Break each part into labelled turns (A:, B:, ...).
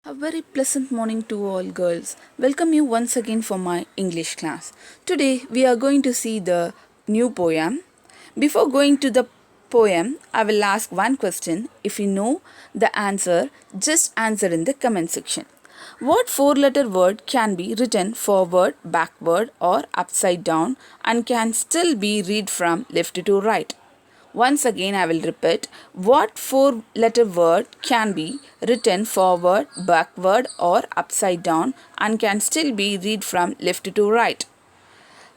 A: A very pleasant morning to all girls. Welcome you once again for my English class. Today we are going to see the new poem. Before going to the poem, I will ask one question. If you know the answer, just answer in the comment section. What four-letter word can be written forward, backward or upside down and can still be read from left to right? Once again, I will repeat what four letter word can be written forward, backward, or upside down and can still be read from left to right.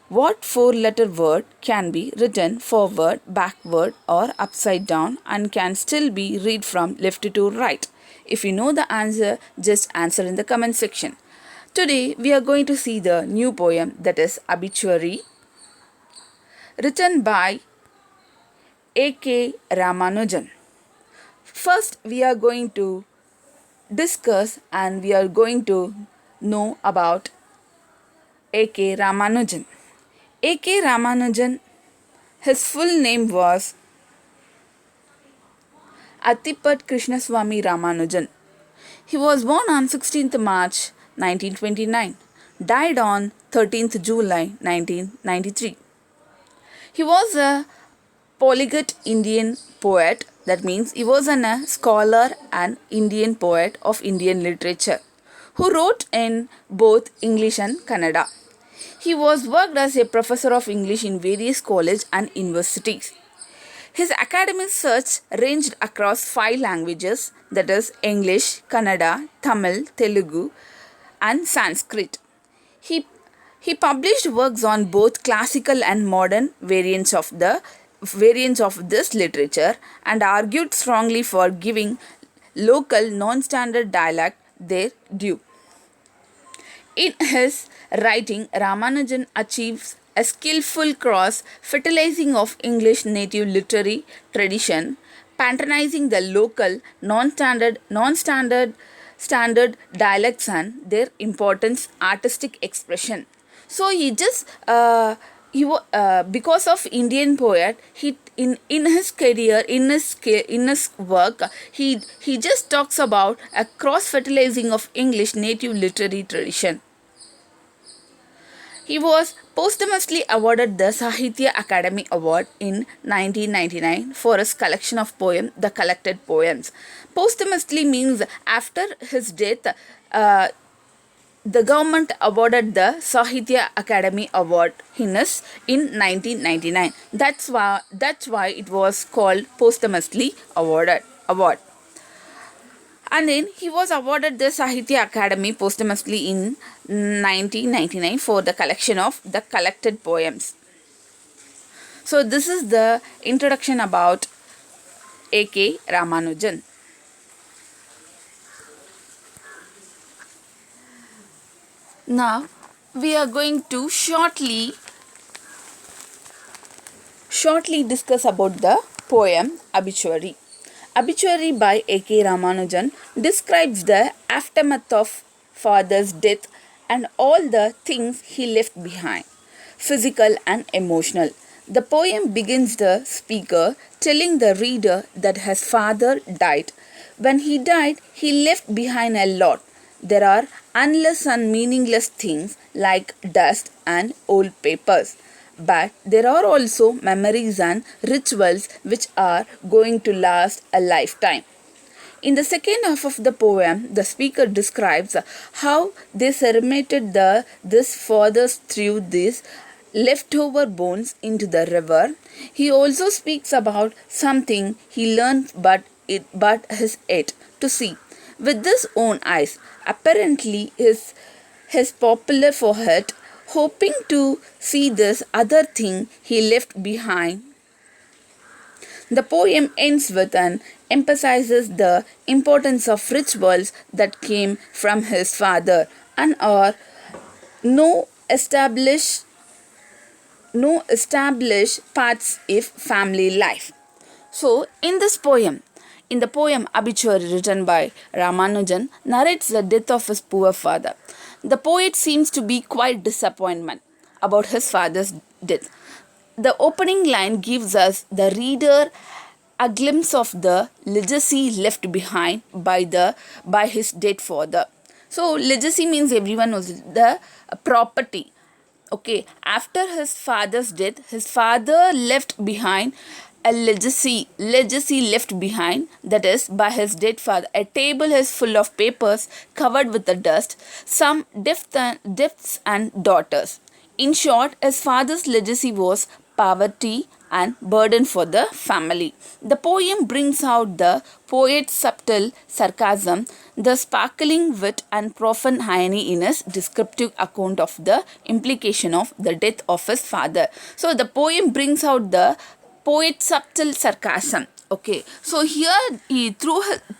A: What four letter word can be written forward, backward, or upside down and can still be read from left to right? If you know the answer, just answer in the comment section. Today, we are going to see the new poem that is Obituary, written by A.K. Ramanujan. First, we are going to discuss and we are going to know about A.K. Ramanujan. A.K. Ramanujan, his full name was Attipat Krishnaswamy Ramanujan. He was born on 16th March 1929, died on 13th July 1993. He was a polyglot Indian poet, that means he was a scholar and Indian poet of Indian literature who wrote in both English and Kannada. He was worked as a professor of English in various colleges and universities. His academic search ranged across five languages, that is English, Kannada, Tamil, Telugu and Sanskrit. He he published works on both classical and modern variants of this literature and argued strongly for giving local non-standard dialect their due. In his writing, Ramanujan achieves a skillful cross fertilizing of English native literary tradition, patronizing the local non-standard dialects and their importance artistic expression. So he just because of Indian poet, he in his career, in his work, he just talks about a cross fertilizing of English native literary tradition. He was posthumously awarded the Sahitya Akademi Award in 1999 for his collection of poems, The Collected Poems. Posthumously means after his death, the government awarded the Sahitya Akademi Award in 1999. That's why it was called posthumously award. And then he was awarded the Sahitya Akademi posthumously in 1999 for the collection of the collected poems. So this is the introduction about A.K. Ramanujan. Now we are going to shortly discuss about the poem Obituary. Obituary by A.K. Ramanujan describes the aftermath of father's death and all the things he left behind, physical and emotional. The poem begins the speaker telling the reader that his father died. When he died, he left behind a lot. There are endless and meaningless things like dust and old papers. But there are also memories and rituals which are going to last a lifetime. In the second half of the poem, the speaker describes how they serenaded this fathers threw these leftover bones into the river. He also speaks about something he learned but his yet to see with his own eyes. Apparently, his popular poet hoping to see this other thing he left behind. The poem ends with an emphasizes the importance of rituals that came from his father and are no established parts of family life. So in the poem Obituary written by Ramanujan narrates the death of his poor father. The poet seems to be quite disappointed about his father's death. The opening line gives us the reader a glimpse of the legacy left behind by his dead father. So legacy means everyone knows the property. Okay, after his father's death, his father left behind a legacy left behind, that is by his dead father. A table is full of papers covered with the dust, some deaths and daughters. In short, his father's legacy was poverty and burden for the family. The poem brings out the poet's subtle sarcasm, the sparkling wit and profound irony in his descriptive account of the implication of the death of his father. So the poem brings out the poet's subtle sarcasm. Okay, so here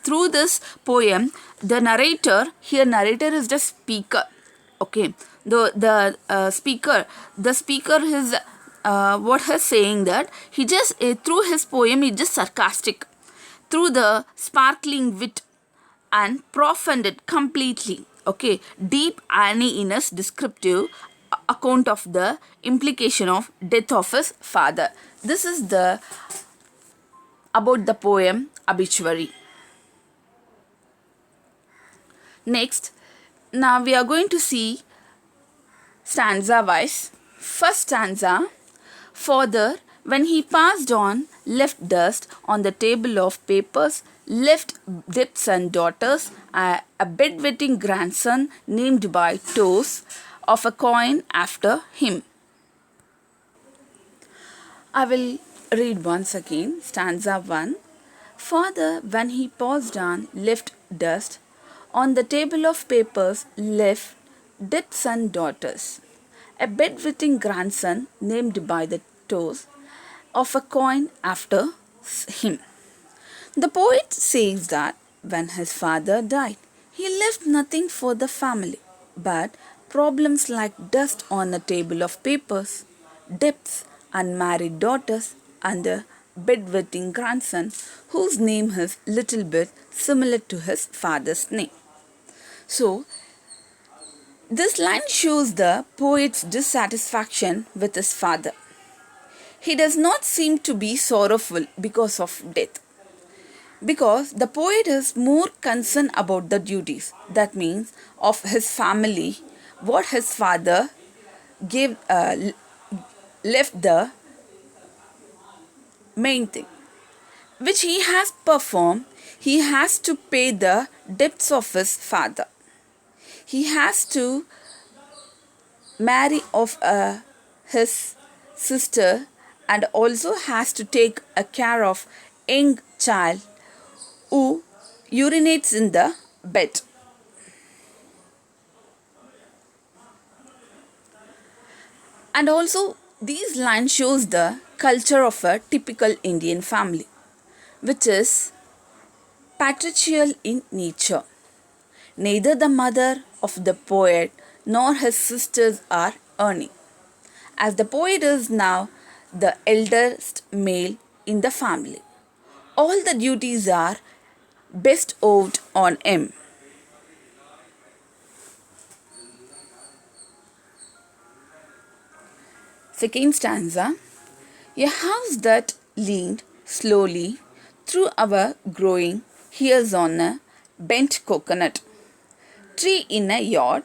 A: through this poem, the narrator is the speaker. Okay, the speaker is what he's saying, that he just through his poem is just sarcastic, through the sparkling wit and profaned it completely. Okay, deep irony in his descriptive account of the implication of death of his father. This is the about the poem Obituary. Next, now we are going to see stanza wise. First stanza: Father, when he passed on, left dust on the table of papers, left debts and daughters, a bedwetting grandson named by toes of a coin after him. I will read once again stanza 1. Father, when he passed on, left dust on the table of papers, left debts and daughters, a bedwetting grandson named by the toes of a coin after him. The poet says that when his father died, he left nothing for the family but problems like dust on a table of papers, debts, unmarried daughters, and a bedwetting grandson whose name is little bit similar to his father's name. So, this line shows the poet's dissatisfaction with his father. He does not seem to be sorrowful because of death, because the poet is more concerned about the duties, that means of his family, what his father gave left, the main thing which he has performed. He has to pay the debts of his father. He has to marry of his sister, and also has to take a care of young child who urinates in the bed. And also these lines shows the culture of a typical Indian family, which is patriarchal in nature. Neither the mother of the poet nor his sisters are earning, as the poet is now the eldest male in the family. All the duties are bestowed on him. Second stanza: a house that leaned slowly through our growing years on a bent coconut tree in a yard,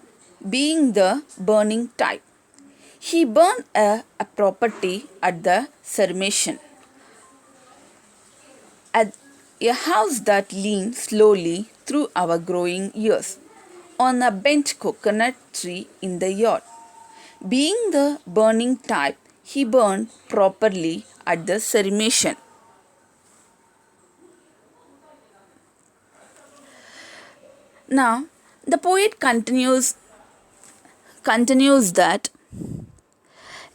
A: being the burning type. He burned a property at the Sarmatian. A house that leaned slowly through our growing years on a bent coconut tree in the yard. Being the burning type, he burned properly at the Sarmatian. Now, the poet continues that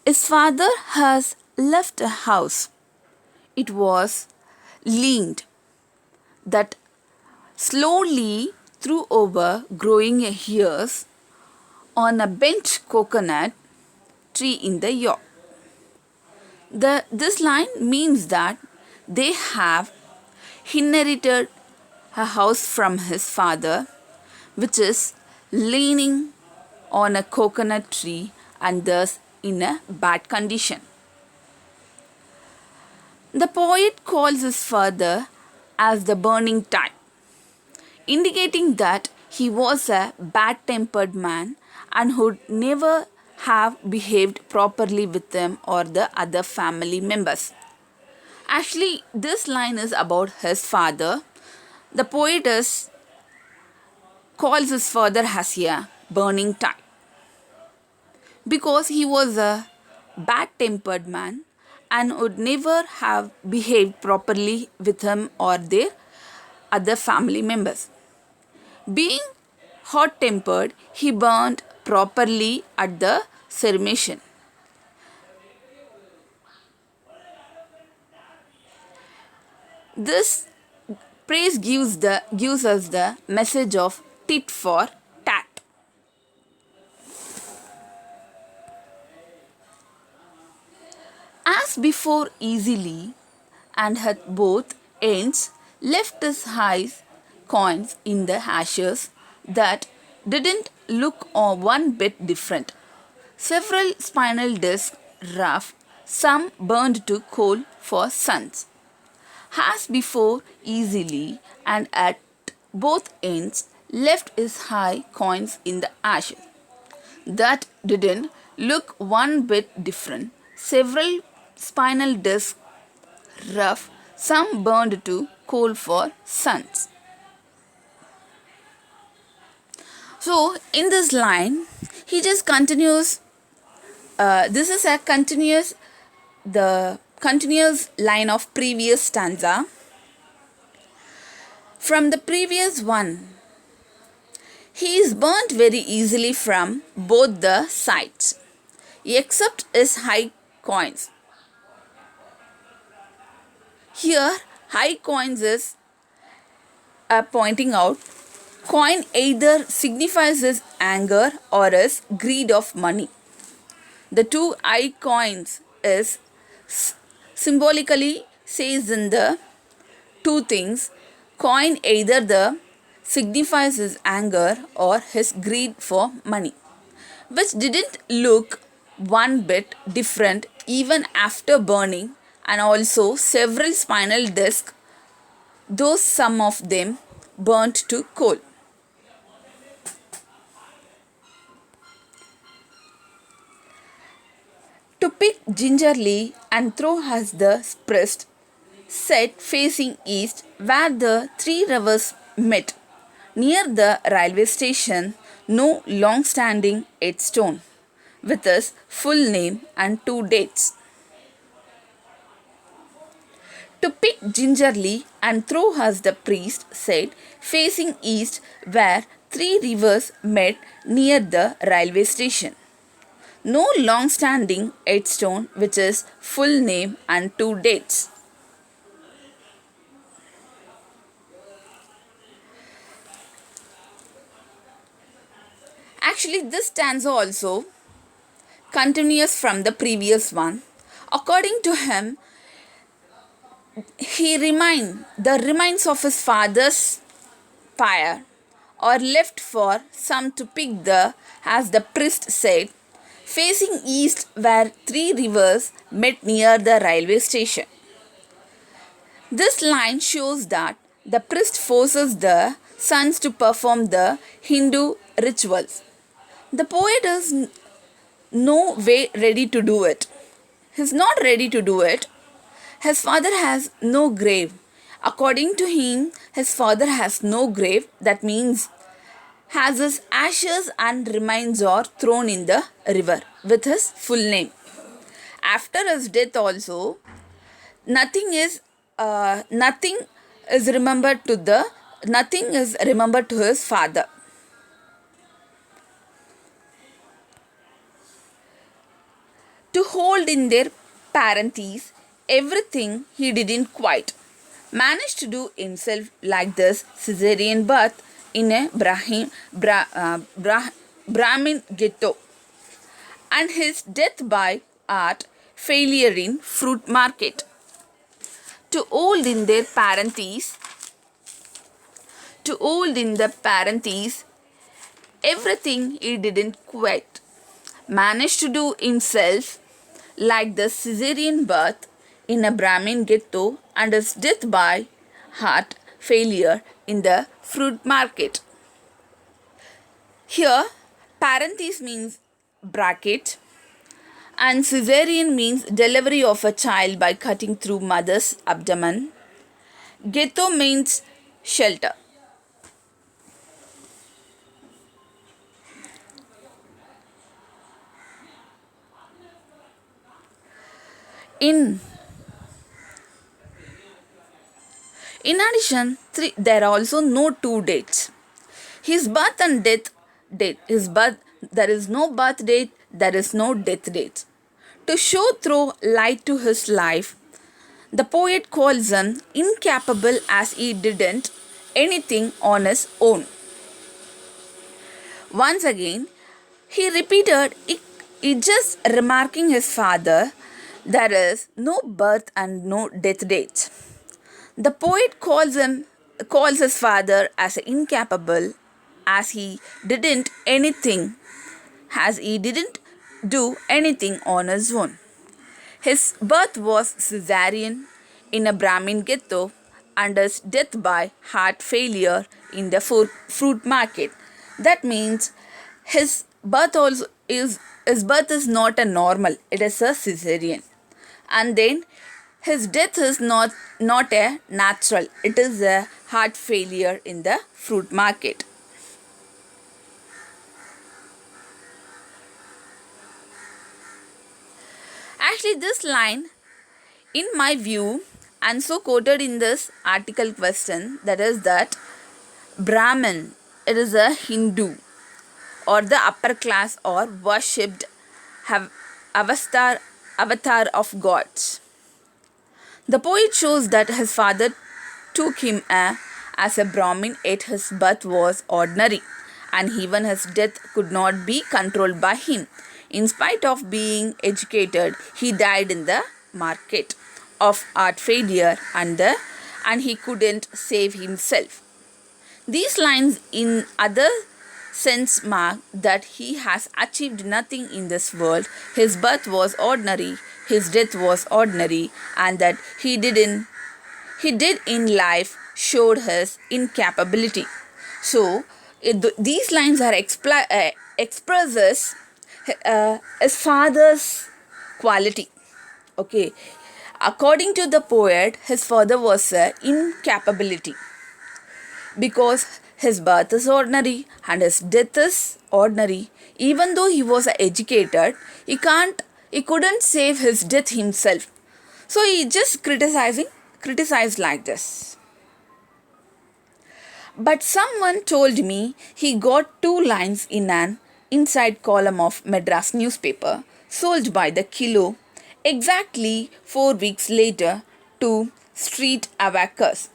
A: his father has left a house. It was leaned that slowly through over growing years on a bent coconut tree in the yard. This line means that they have inherited a house from his father, which is leaning on a coconut tree and thus in a bad condition. The poet calls his father as the burning time, indicating that he was a bad tempered man and would never have behaved properly with them or the other family members. Actually, this line is about his father. The poetess calls his father as a burning time because he was a bad tempered man and would never have behaved properly with him or their other family members. Being hot tempered, he burned properly at the ceremony. This praise gives us the message of tit for tat. As before easily, and at both ends left his high coins in the ashes that didn't look one bit different. Several spinal discs rough, some burned to coal for suns. As before easily, and at both ends left his high coins in the ashes that didn't look one bit different. Several spinal discs rough, some burned to coal for suns. So, in this line, he just continues. This is the continuous line of previous stanza. From the previous one, he is burnt very easily from both the sides, except his high coins. Here, high coins is pointing out coin either signifies his anger or his greed of money. The two high coins is symbolically says in the two things. Coin either the signifies his anger or his greed for money, which didn't look one bit different even after burning, and also several spinal discs, though some of them burnt to coal. To pick gingerly and throw as the priest set facing east where the three rivers met, near the railway station, no long-standing headstone with his full name and two dates. To pick gingerly and throw as the priest said, facing east where three rivers met near the railway station. No long-standing headstone which is full name and two dates. Actually, this stanza also continues from the previous one. According to him, the remains of his father's pyre are left for some to pick the, as the priest said, facing east where three rivers met near the railway station. This line shows that the priest forces the sons to perform the Hindu rituals. The poet is no way ready to do it. He's not ready to do it. His father has no grave. According to him, his father has no grave. That means has his ashes and remains are thrown in the river with his full name. After his death also, nothing is remembered to his father. To hold in their parentheses everything he didn't quite manage to do himself, like this Caesarean birth in a Brahmin ghetto, and his death by art failure in fruit market. To hold in the parentheses everything he didn't quite manage to do himself, like the Caesarean birth in a Brahmin ghetto and his death by heart failure in the fruit market. Here, parenthesis means bracket and cesarean means delivery of a child by cutting through mother's abdomen. Ghetto means shelter. In addition, there are also no two dates. His birth and death date. There is no birth date, there is no death date. To show through light to his life, the poet calls him incapable as he didn't anything on his own. Once again, he repeated it just remarking his father, there is no birth and no death date. The poet calls his father as incapable as he didn't do anything on his own. His birth was caesarean in a Brahmin ghetto and his death by heart failure in the fruit market. That means his birth is not a normal, it is a caesarean. And then his death is not a natural, it is a heart failure in the fruit market. Actually, this line, in my view, and so quoted in this article question, that is that Brahman, it is a Hindu or the upper class or worshipped avatar of gods. The poet shows that his father took him as a Brahmin, yet his birth was ordinary, and even his death could not be controlled by him. In spite of being educated, he died in the market of heart failure and he couldn't save himself. These lines in other sense mark that he has achieved nothing in this world. His birth was ordinary, his death was ordinary, and that he did in life showed his incapability. So these lines are expresses his father's quality. Okay, according to the poet, his father was incapability because his birth is ordinary and his death is ordinary. Even though he was educated, he couldn't save his death himself. So he just criticized like this. But someone told me he got 2 lines in an inside column of Madras newspaper sold by the kilo exactly 4 weeks later to street hawkers.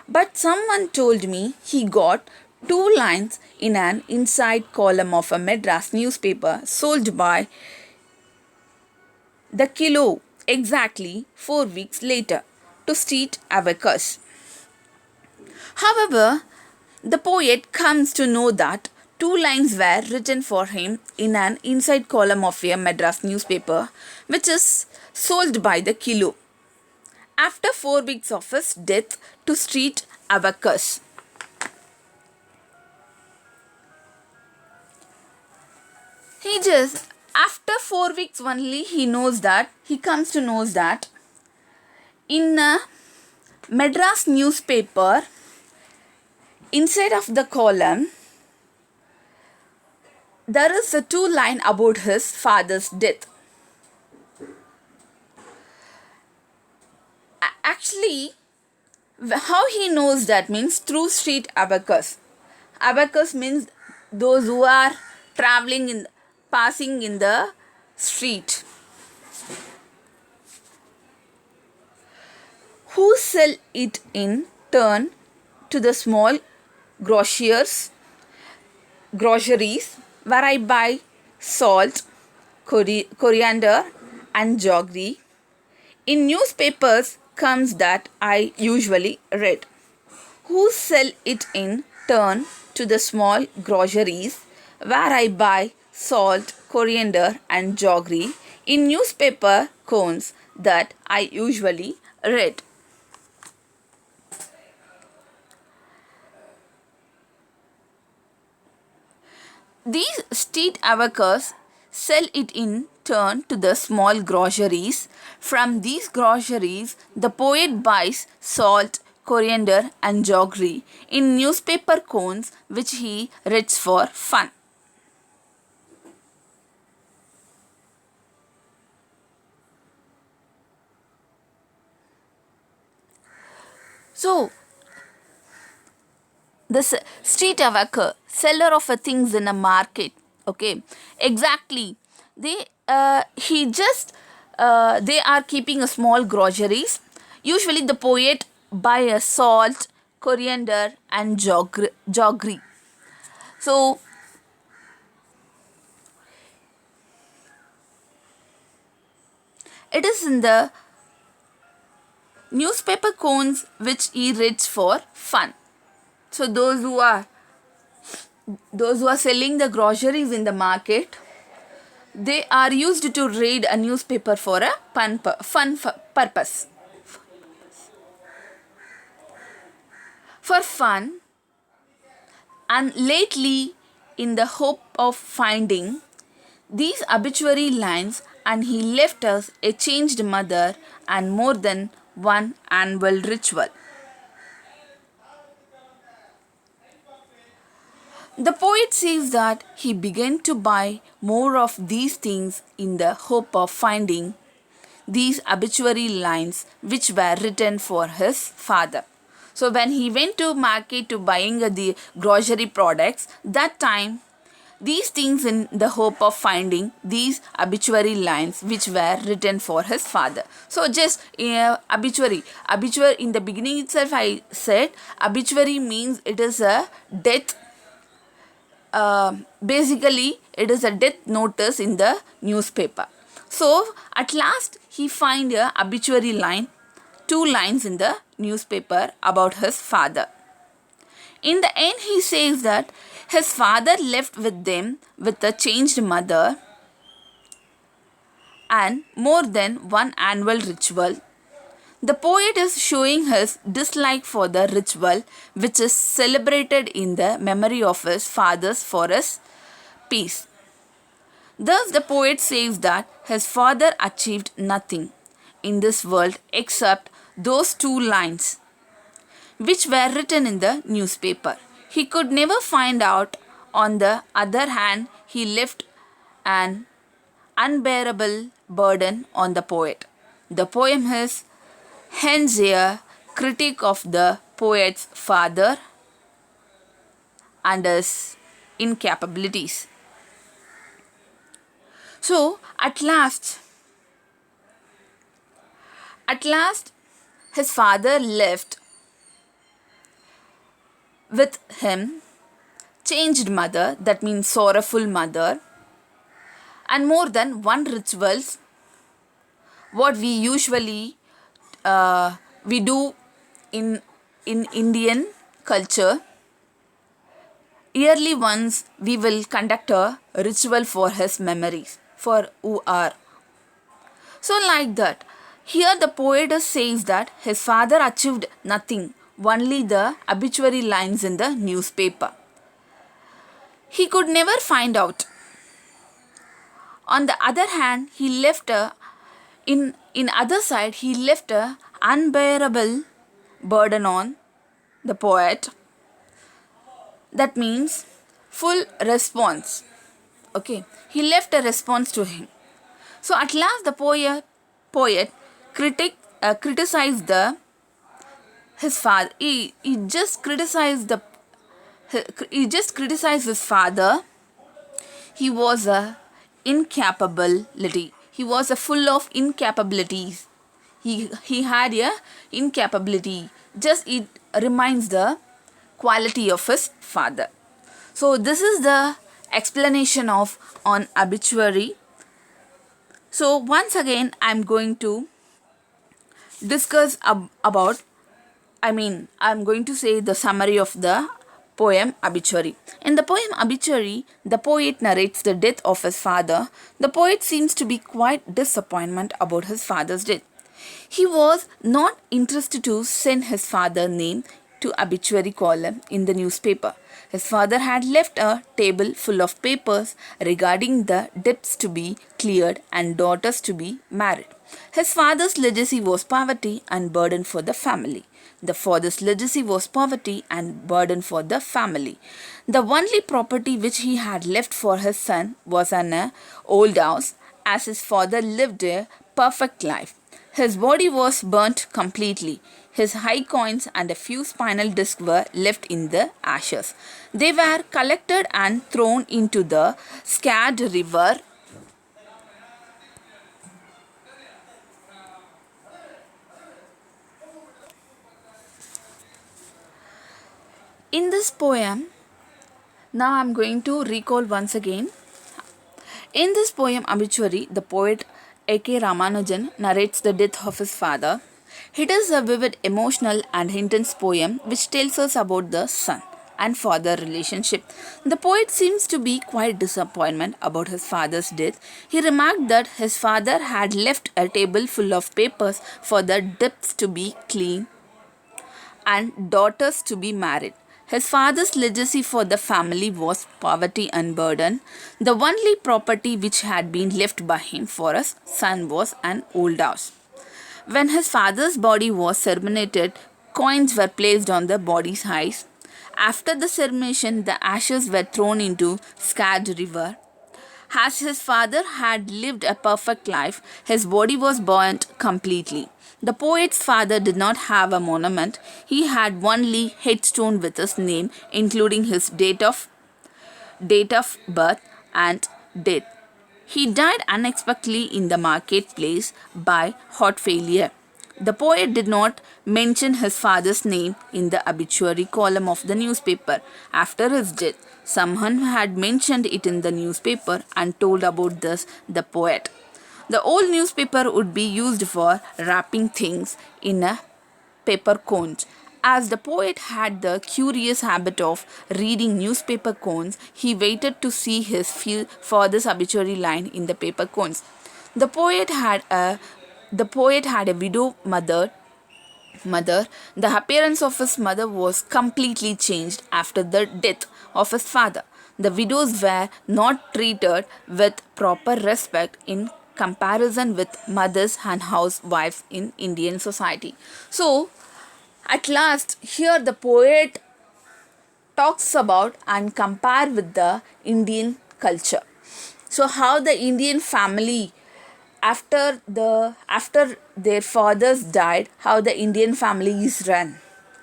A: But someone told me he got 2 lines in an inside column of a Madras newspaper sold by the kilo exactly 4 weeks later to street hawkers. However, the poet comes to know that 2 lines were written for him in an inside column of a Madras newspaper, which is sold by the kilo after 4 weeks of his death to street hawkers. After 4 weeks only, he comes to know that in a Madras newspaper, inside of the column, there is a 2 line about his father's death. Actually, how he knows that means through street hawkers. Hawkers means those who are passing in the street, who sell it in turn to the small groceries where I buy salt, coriander and jaggery. In newspapers comes that I usually read. Who sell it in turn to the small groceries where I buy salt, coriander and jaggery. In newspaper cones that I usually read. These street hawkers sell it in turn to the small groceries. From these groceries, the poet buys salt, coriander, and jaggery in newspaper cones which he reads for fun. So, this street hawker, seller of things in a market, okay, exactly. He just they are keeping a small groceries. Usually, the poet buy a salt, coriander, and jaggery. So, it is in the newspaper cones which he reads for fun. So those who are selling the groceries in the market, they are used to read a newspaper for a fun purpose. For fun, and lately in the hope of finding these obituary lines, and he left us a changed mother and more than one annual ritual. The poet says that he began to buy more of these things in the hope of finding these obituary lines which were written for his father. So when he went to market to buying the grocery products, that time these things in the hope of finding these obituary lines which were written for his father. So just obituary in the beginning itself I said obituary means it is a death. Basically it is a death notice in the newspaper. So at last he find a obituary line, 2 lines in the newspaper about his father. In the end he says that his father left with them with a changed mother and more than one annual ritual. The poet is showing his dislike for the ritual which is celebrated in the memory of his fathers for his peace. Thus, the poet says that his father achieved nothing in this world except those 2 lines which were written in the newspaper. He could never find out. On the other hand, he left an unbearable burden on the poet. The poem is hence a critique of the poet's father and his incapabilities. So at last his father left with him changed mother, that means sorrowful mother, and more than one rituals what we usually we do in Indian culture. Yearly once we will conduct a ritual for his memories, for who are. So like that, here the poet says that his father achieved nothing, only the obituary lines in the newspaper. He could never find out. On the other hand, he left a in other side he left a unbearable burden on the poet. That means full response. Okay, he left a response to him. So at last the poet criticized his father. He just criticized his father. He was a incapability. He was a full of incapabilities. He had a incapability. Just it reminds the quality of his father. So this is the explanation of on obituary. So once again I'm going to discuss about I'm going to say the summary of the poem Obituary. In the poem Obituary, the poet narrates the death of his father. The poet seems to be quite disappointed about his father's death. He was not interested to send his father's name to obituary column in the newspaper. His father had left a table full of papers regarding the debts to be cleared and daughters to be married. His father's legacy was poverty and burden for the family. The father's legacy was poverty and burden for the family. The only property which he had left for his son was an old house, as his father lived a perfect life. His body was burnt completely. His high coins and a few spinal discs were left in the ashes. They were collected and thrown into the Skad River. In this poem, now I am going to recall once again. In this poem Obituary, the poet A.K. Ramanujan narrates the death of his father. It is a vivid, emotional and intense poem which tells us about the son and father relationship. The poet seems to be quite disappointed about his father's death. He remarked that his father had left a table full of papers for the debts to be cleaned and daughters to be married. His father's legacy for the family was poverty and burden. The only property which had been left by him for his son was an old house. When his father's body was cremated, coins were placed on the body's heights. After the cremation, the ashes were thrown into Skad River. As his father had lived a perfect life, his body was burnt completely. The poet's father did not have a monument. He had only headstone with his name, including his date of birth and death. He died unexpectedly in the marketplace by heart failure. The poet did not mention his father's name in the obituary column of the newspaper. After his death, someone had mentioned it in the newspaper and told about this the poet. The old newspaper would be used for wrapping things in a paper cones. As the poet had the curious habit of reading newspaper cones, he waited to see his father's obituary line in the paper cones. The poet had a widow mother. The appearance of his mother was completely changed after the death of his father. The widows were not treated with proper respect in comparison with mothers and housewives in Indian society. So, at last, here the poet talks about and compare with the Indian culture. So, how the Indian family after their fathers died, how the Indian family is run.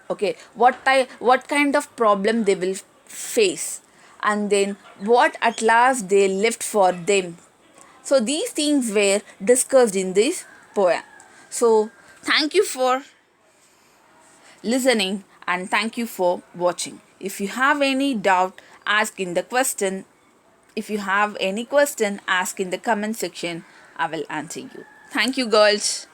A: Okay, what kind of problem they will face, and then what at last they left for them. So these things were discussed in this poem. So thank you for listening and thank you for watching. If you have any doubt, ask in the question. If you have any question, ask in the comment section. I will answer you. Thank you, girls.